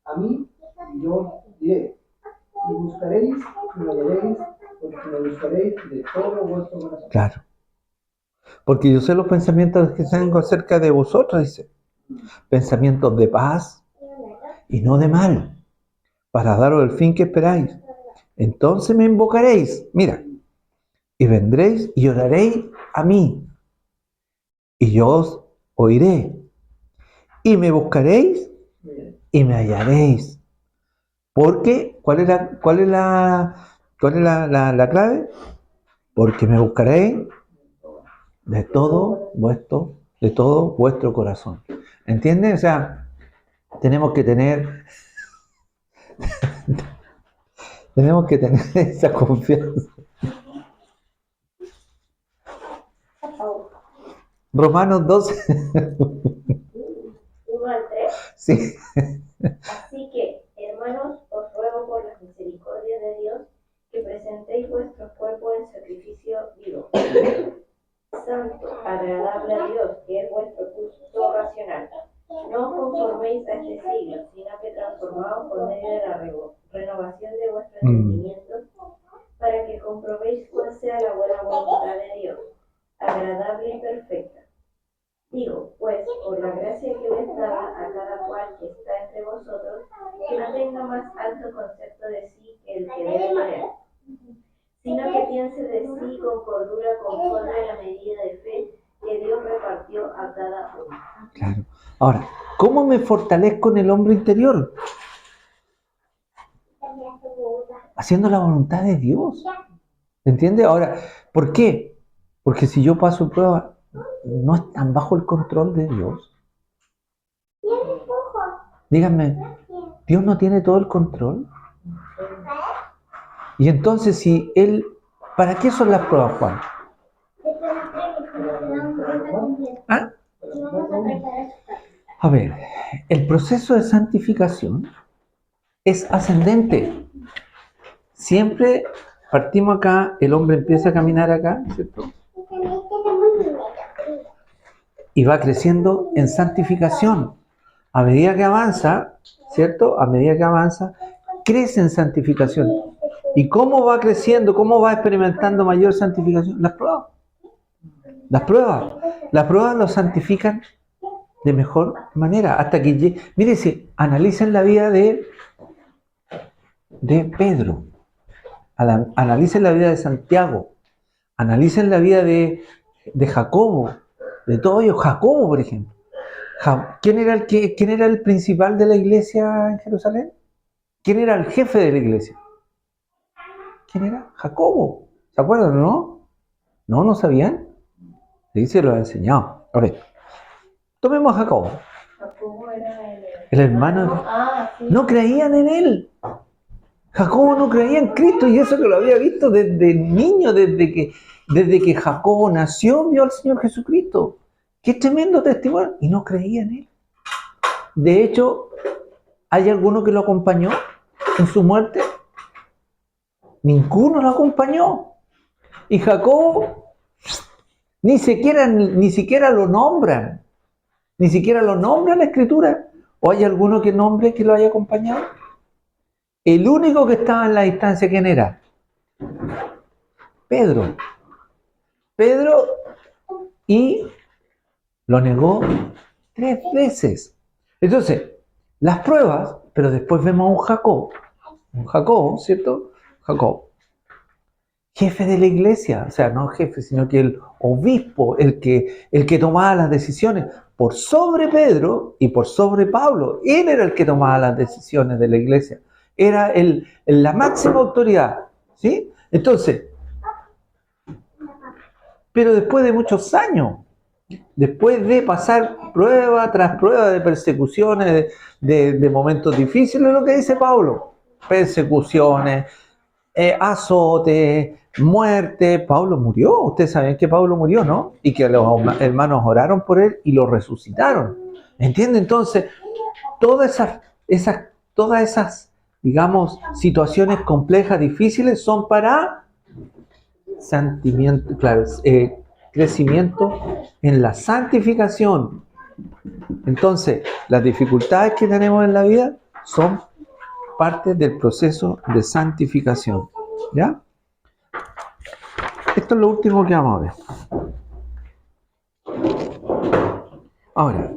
a mí, y yo diré, y buscaréis y me hallaréis, porque me buscaréis de todo vuestro corazón. Claro. Porque yo sé los pensamientos que tengo acerca de vosotros, dice. Pensamientos de paz y no de mal, para daros el fin que esperáis. Entonces me invocaréis, mira, y vendréis y oraréis a mí, y yo os oiré, y me buscaréis y me hallaréis, Porque, ¿cuál es la clave? Porque me buscaréis de todo vuestro corazón. ¿Entiendes? O sea, tenemos que tener esa confianza. Romanos 12. 1 al 3. Sí. Así que, hermanos, os ruego por las misericordias de Dios que presentéis vuestros cuerpos en sacrificio vivo, santo, agradable a Dios, que es vuestro culto racional. No os conforméis a este siglo, sino que transformaos por medio de la renovación de vuestro entendimiento, para que comprobéis cuál sea la buena voluntad de Dios, agradable y perfecta. Digo, pues, por la gracia que le es dada a cada cual que está entre vosotros, que no tenga más alto concepto de sí que el que debe tener, sino que piense de sí con cordura conforme a la medida de fe que Dios repartió a cada uno. Claro. Ahora, ¿cómo me fortalezco en el hombre interior? Haciendo la voluntad de Dios. ¿Entiendes? Ahora, ¿por qué? Porque si yo paso prueba, no están bajo el control de Dios. Díganme, ¿Dios no tiene todo el control? Y entonces, si Él, ¿para qué son las pruebas, Juan? ¿Ah? A ver, el proceso de santificación es ascendente. Siempre partimos acá, el hombre empieza a caminar acá, ¿cierto? Y va creciendo en santificación. A medida que avanza, ¿cierto? A medida que avanza, crece en santificación. ¿Y cómo va creciendo? ¿Cómo va experimentando mayor santificación? Las pruebas. Las pruebas lo santifican de mejor manera. Hasta que llegue. Mire, si analicen la vida de Pedro, analicen la vida de Santiago, analicen la vida de Jacobo, de todos ellos. Jacobo, por ejemplo. ¿Quién era el principal de la iglesia en Jerusalén? ¿Quién era el jefe de la iglesia? ¿Quién era? Jacobo. ¿Se acuerdan, no? ¿No sabían? Sí, se lo ha enseñado. A ver, tomemos a Jacobo. Jacobo era El hermano. Sí. No creían en él. Jacobo no creía en Cristo, y eso que lo había visto desde niño, desde que Jacobo nació, vio al Señor Jesucristo. Qué tremendo testimonio. Y no creía en él. De hecho, ¿hay alguno que lo acompañó en su muerte? Ninguno lo acompañó. Y Jacobo ni siquiera lo nombran. Ni siquiera lo nombra en la Escritura. ¿O hay alguno que nombre que lo haya acompañado? El único que estaba en la distancia, ¿quién era? Pedro. Y lo negó 3 veces. Entonces, las pruebas, pero después vemos a un Jacobo, ¿cierto? Jacob, jefe de la iglesia, o sea, no jefe, sino que el obispo, el que tomaba las decisiones por sobre Pedro y por sobre Pablo. Él era el que tomaba las decisiones de la iglesia. Era la máxima autoridad, ¿sí? Entonces, pero después de muchos años, después de pasar prueba tras prueba de persecuciones, de momentos difíciles, lo que dice Pablo, persecuciones, azotes, muerte. Pablo murió. Ustedes saben que Pablo murió, ¿no? Y que los hermanos oraron por él y lo resucitaron. ¿Entienden? Entonces, todas esas, digamos, situaciones complejas, difíciles, son para santimiento, claro, crecimiento en la santificación. Entonces, las dificultades que tenemos en la vida son parte del proceso de santificación. ¿Ya? Esto es lo último que vamos a ver. Ahora,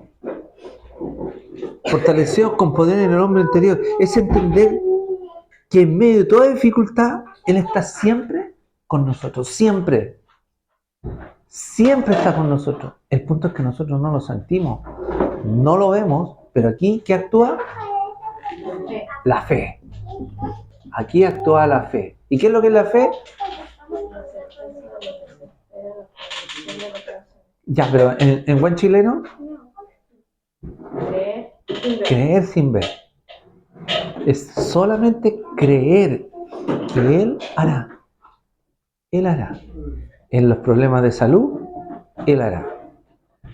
fortaleceos con poder en el hombre interior. Es entender que en medio de toda dificultad, Él está siempre con nosotros. Siempre. Siempre está con nosotros. El punto es que nosotros no lo sentimos. No lo vemos, pero aquí, ¿qué actúa? La fe. Aquí actúa la fe. ¿Y qué es lo que es la fe? Ya, pero en buen chileno, creer sin ver. Es solamente creer que Él hará. Él hará. En los problemas de salud, Él hará.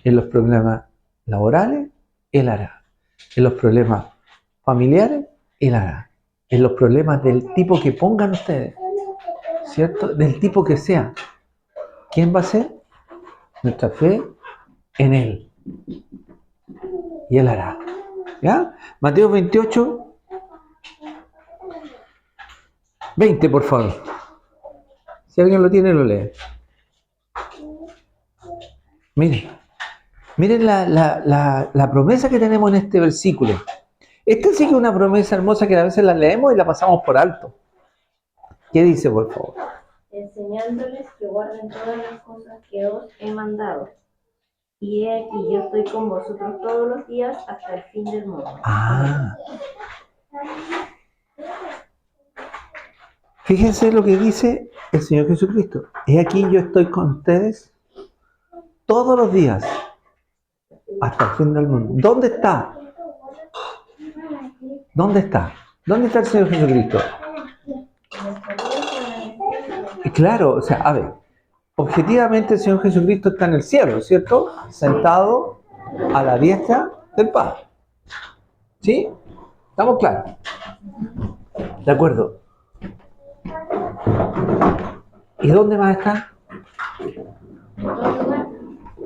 En los problemas laborales, Él hará. En los problemas familiares, Él hará. En los problemas del tipo que pongan ustedes, ¿cierto? Del tipo que sea. ¿Quién va a ser? Nuestra fe en Él. Y Él hará. ¿Ya? Mateo 28, 20, por favor. Si alguien lo tiene, lo lee. Miren la promesa que tenemos en este versículo. Esta sí que es una promesa hermosa que a veces la leemos y la pasamos por alto. ¿Qué dice, por favor? Enseñándoles que guarden todas las cosas que os he mandado. Y he aquí, yo estoy con vosotros todos los días hasta el fin del mundo. Fíjense lo que dice el Señor Jesucristo. He aquí, yo estoy con ustedes todos los días hasta el fin del mundo. ¿Dónde está? ¿Dónde está? ¿Dónde está el Señor Jesucristo? Claro, o sea, a ver, objetivamente el Señor Jesucristo está en el cielo, ¿cierto? Sentado a la diestra del Padre. ¿Sí? ¿Estamos claros? De acuerdo. ¿Y dónde más está?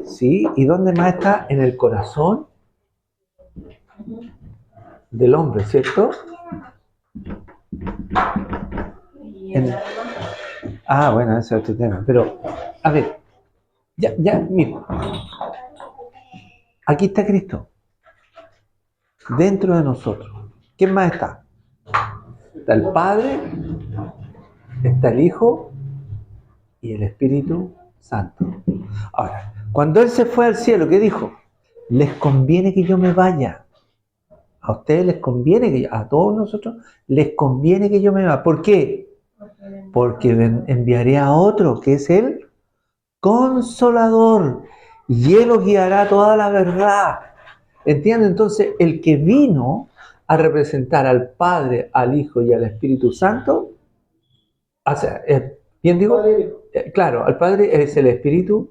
Sí, ¿y dónde más está? En el corazón del hombre, ¿cierto? Bueno, ese es otro tema. Pero, a ver, mira. Aquí está Cristo. Dentro de nosotros. ¿Quién más está? Está el Padre, está el Hijo y el Espíritu Santo. Ahora, cuando Él se fue al cielo, ¿qué dijo? Les conviene que yo me vaya. A ustedes les conviene a todos nosotros les conviene que yo me vaya. ¿Por qué? Porque enviaré a otro, que es el Consolador, y Él os guiará toda la verdad. ¿Entienden? Entonces, el que vino a representar al Padre, al Hijo y al Espíritu Santo, o sea, ¿bien digo? Claro, al Padre es el Espíritu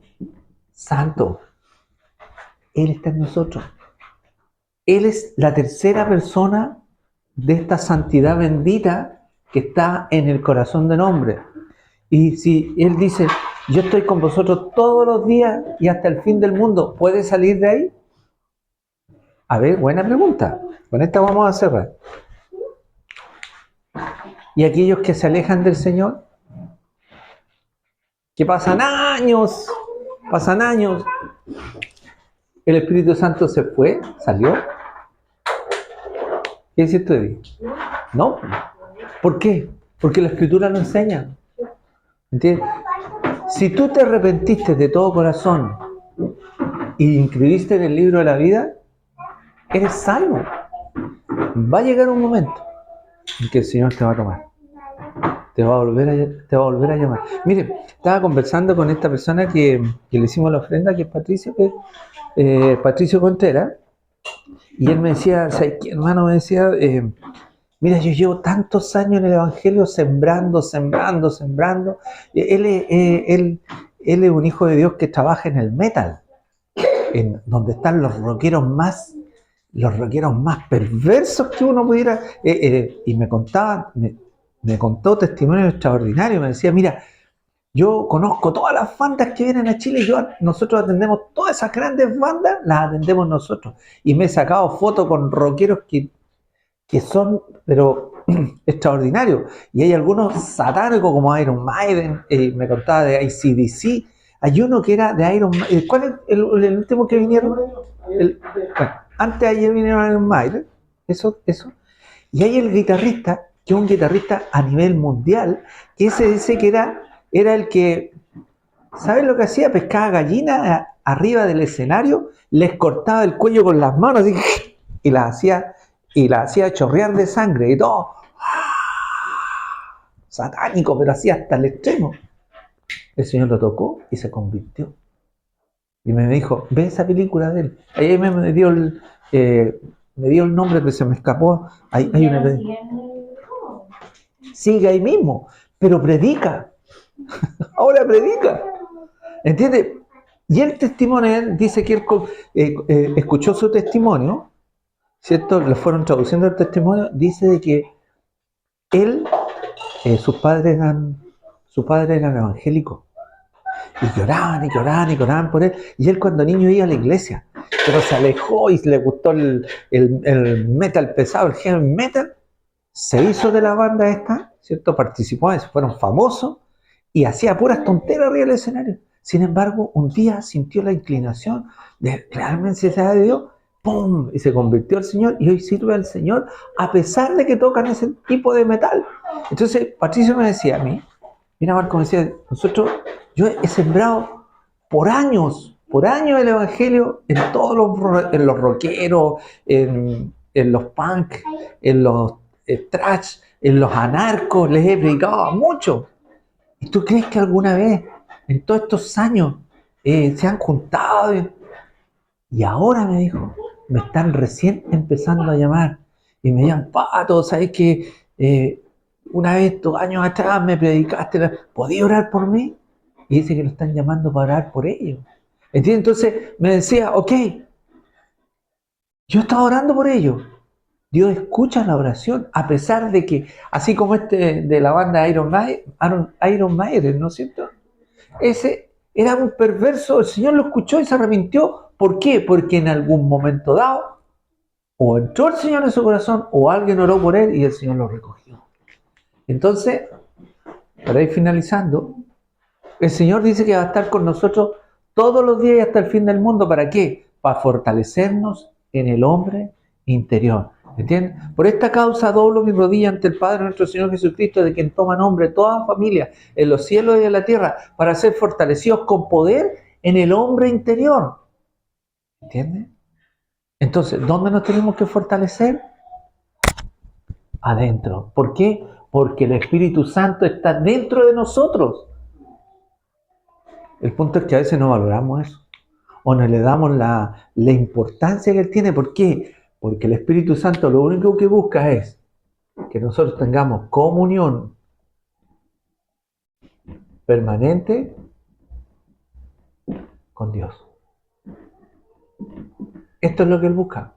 Santo. Él está en nosotros. Él es la tercera persona de esta santidad bendita que está en el corazón del hombre. Y si Él dice, yo estoy con vosotros todos los días y hasta el fin del mundo, ¿puede salir de ahí? A ver, buena pregunta. Con esta vamos a cerrar. ¿Y aquellos que se alejan del Señor? Que pasan años. El Espíritu Santo se fue, salió. ¿Qué dices tú, Edith? No. ¿Por qué? Porque la Escritura lo enseña. ¿Entiendes? Si tú te arrepentiste de todo corazón y inscribiste en el libro de la vida, eres salvo. Va a llegar un momento en que el Señor te va a tomar. Te va a volver a llamar. Miren, estaba conversando con esta persona que le hicimos la ofrenda, que es Patricio, Patricio Contreras, y él me decía, hermano, me decía, mira, yo llevo tantos años en el Evangelio sembrando. Él es un hijo de Dios que trabaja en el metal, en donde están los rockeros más perversos que uno pudiera. Y me contó testimonios extraordinarios. Me decía, mira, yo conozco todas las bandas que vienen a Chile, nosotros atendemos todas esas grandes bandas, las atendemos nosotros. Y me he sacado fotos con rockeros que son, pero extraordinarios. Y hay algunos satánicos como Iron Maiden, me contaba de AC/DC. Hay uno que era de Iron Maiden. ¿Cuál es el último que vinieron? Antes de ayer vinieron Iron Maiden, eso. Y hay el guitarrista, que es un guitarrista a nivel mundial, que ese dice que era el que, ¿sabes lo que hacía? Pescaba gallinas arriba del escenario, les cortaba el cuello con las manos así, y las hacía chorrear de sangre y todo. satánico, pero así hasta el extremo. El Señor lo tocó y se convirtió. Y me dijo, ve esa película de él. Ahí me dio el nombre, pero se me escapó. Hay una... Sigue ahí mismo, pero predica. Ahora predica. ¿Entiendes? Y el testimonio, él dice que él escuchó su testimonio, ¿cierto? Le fueron traduciendo el testimonio, dice de que él, sus padres eran evangélicos. Y lloraban por él. Y él cuando niño iba a la iglesia, pero se alejó y le gustó el metal pesado, el heavy metal, se hizo de la banda esta, ¿cierto? Participó, fueron famosos y hacía puras tonteras arriba del escenario. Sin embargo, un día sintió la inclinación de realmente necesidad de Dios, ¡pum! Y se convirtió al Señor y hoy sirve al Señor a pesar de que tocan ese tipo de metal. Entonces, Patricio me decía a mí, mira Marco, me decía, yo he sembrado por años el evangelio en todos en los rockeros, en los punk, en los trash, en los anarcos, les he predicado mucho. ¿Y tú crees que alguna vez, en todos estos años, se han juntado? Y ahora me dijo, me están recién empezando a llamar. Y me llaman, Pato, ¿sabes qué? Una vez, 2 años atrás, me predicaste, ¿podías orar por mí? Y dice que lo están llamando para orar por ellos. ¿Entiendes? Entonces me decía, ok, yo estaba orando por ellos. Dios escucha la oración, a pesar de que, así como este de la banda Iron Maiden, ¿no es cierto? Ese era un perverso, el Señor lo escuchó y se arrepintió. ¿Por qué? Porque en algún momento dado, o entró el Señor en su corazón, o alguien oró por él y el Señor lo recogió. Entonces, para ir finalizando, el Señor dice que va a estar con nosotros todos los días y hasta el fin del mundo. ¿Para qué? Para fortalecernos en el hombre interior. ¿Entienden? Por esta causa doblo mi rodilla ante el Padre nuestro Señor Jesucristo, de quien toma nombre toda familia en los cielos y en la tierra, para ser fortalecidos con poder en el hombre interior. ¿Entienden? Entonces, ¿dónde nos tenemos que fortalecer? Adentro. ¿Por qué? Porque el Espíritu Santo está dentro de nosotros. El punto es que a veces no valoramos eso. O no le damos la importancia que él tiene. ¿Por qué? Porque el Espíritu Santo lo único que busca es que nosotros tengamos comunión permanente con Dios. Esto es lo que él busca.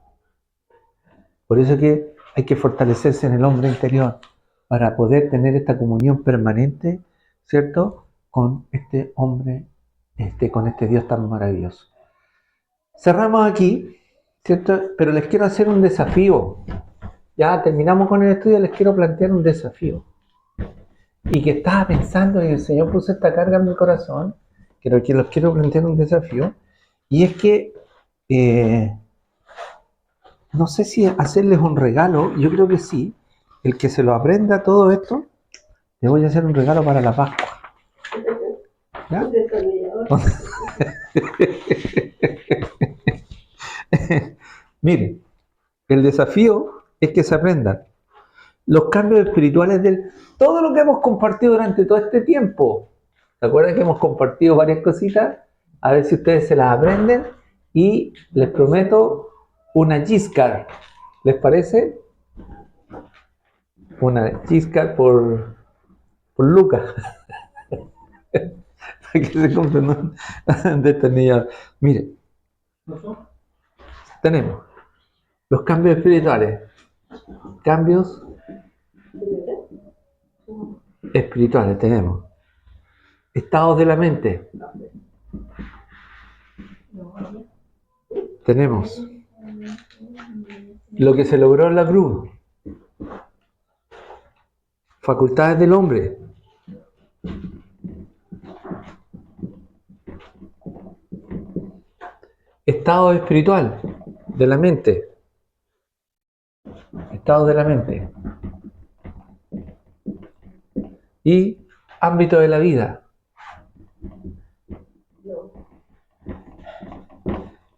Por eso es que hay que fortalecerse en el hombre interior para poder tener esta comunión permanente, ¿cierto? Con este hombre, con este Dios tan maravilloso. Cerramos aquí, ¿cierto? Pero les quiero hacer un desafío. Ya terminamos con el estudio, les quiero plantear un desafío. Y que estaba pensando, y el Señor puso esta carga en mi corazón, que los quiero plantear un desafío. Y es que, no sé si hacerles un regalo, yo creo que sí. El que se lo aprenda todo esto, le voy a hacer un regalo para la Pascua. ¿Ya? Miren, el desafío es que se aprendan los cambios espirituales de todo lo que hemos compartido durante todo este tiempo. ¿Se acuerdan que hemos compartido varias cositas? A ver si ustedes se las aprenden y les prometo una Giscard. ¿Les parece? Una Giscard por Lucas. Para que se compren de esta niña. Miren, tenemos los cambios espirituales. Cambios espirituales tenemos. Estados de la mente. Tenemos lo que se logró en la cruz. Facultades del hombre. Estado espiritual de la mente. Estado de la mente. Y ámbito de la vida.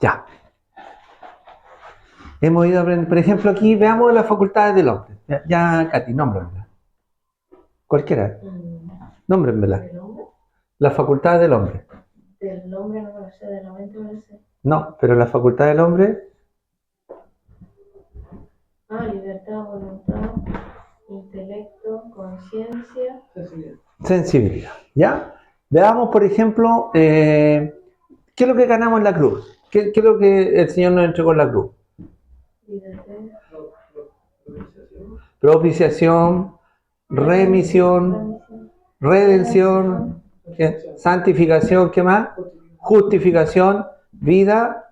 Ya. Hemos ido a aprender, por ejemplo, aquí veamos las facultades del hombre. Ya Katy, nómbrala. Cualquiera. Mm, Nómbrenmela. ¿Del hombre? Las facultades del hombre. Del hombre no me lo sé, de la mente me lo sé. No, pero la facultad del hombre, Libertad, voluntad, intelecto, conciencia. sensibilidad. ¿Ya? Veamos, por ejemplo, ¿qué es lo que ganamos en la cruz? ¿Qué es lo que el Señor nos entregó en la cruz? Propiciación, remisión, redención, santificación, ¿qué más? Justificación, vida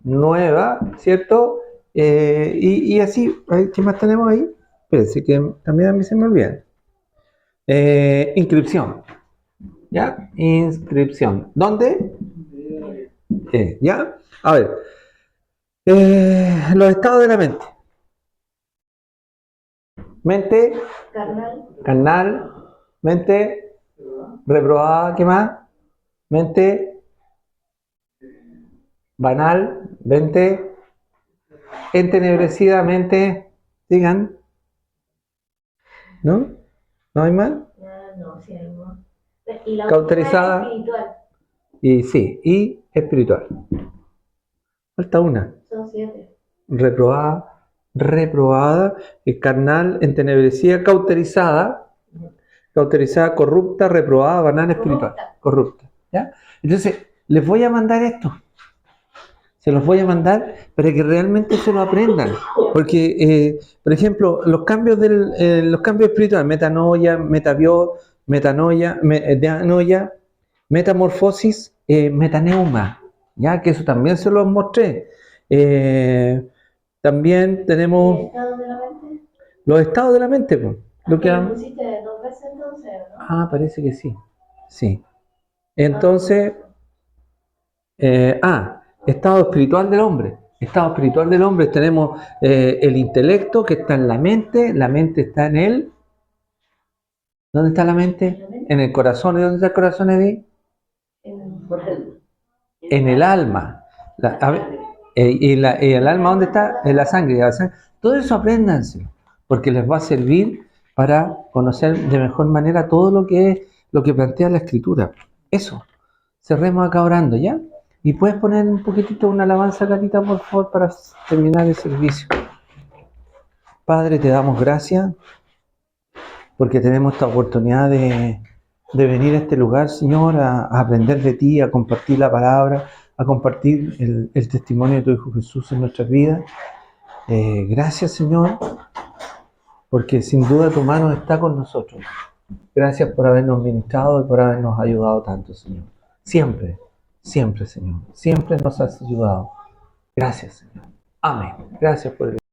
nueva, ¿cierto? Y así, ¿qué más tenemos ahí? Espérense que también a mí se me olvida. Inscripción. ¿Ya? Inscripción. ¿Dónde? ¿Ya? A ver. Los estados de la mente. Mente carnal, mente reprobada, ¿qué más? Mente banal, mente entenebrecida, mente, digan, ¿no? ¿No hay más? No, sí hay más. Y la Cauterizada. espiritual. Y sí, y espiritual. Falta una. Son 7. Reprobada, carnal, entenebrecida, cauterizada, corrupta, reprobada, banal, espiritual. Corrupta. ¿Ya? Entonces, les voy a mandar esto. Se los voy a mandar para que realmente se lo aprendan. Porque, por ejemplo, los cambios espirituales, metanoia, metanoia, metamorfosis, metaneuma, ya que eso también se los mostré. También tenemos ¿El estado de la mente? los estados de la mente. Pues, lo que ¿Lo pusiste 2 veces entonces, no? parece que sí. Sí. Entonces, estado espiritual del hombre. Estado espiritual del hombre tenemos el intelecto que está en la mente está en él. ¿Dónde está la mente? En el corazón. ¿Y dónde está el corazón, Edith? En el alma. ¿Y el alma dónde está? En la sangre. Todo eso apréndanse, porque les va a servir para conocer de mejor manera todo lo que plantea la Escritura. Eso. Cerremos acá orando, ¿ya? Y puedes poner un poquitito una alabanza, Carita, por favor, para terminar el servicio. Padre, te damos gracias porque tenemos esta oportunidad de venir a este lugar, Señor, a aprender de ti, a compartir la palabra, a compartir el testimonio de tu Hijo Jesús en nuestras vidas. Gracias, Señor, porque sin duda tu mano está con nosotros. Gracias por habernos ministrado y por habernos ayudado tanto, Señor. Siempre, Señor. Siempre nos has ayudado. Gracias, Señor. Amén. Gracias por el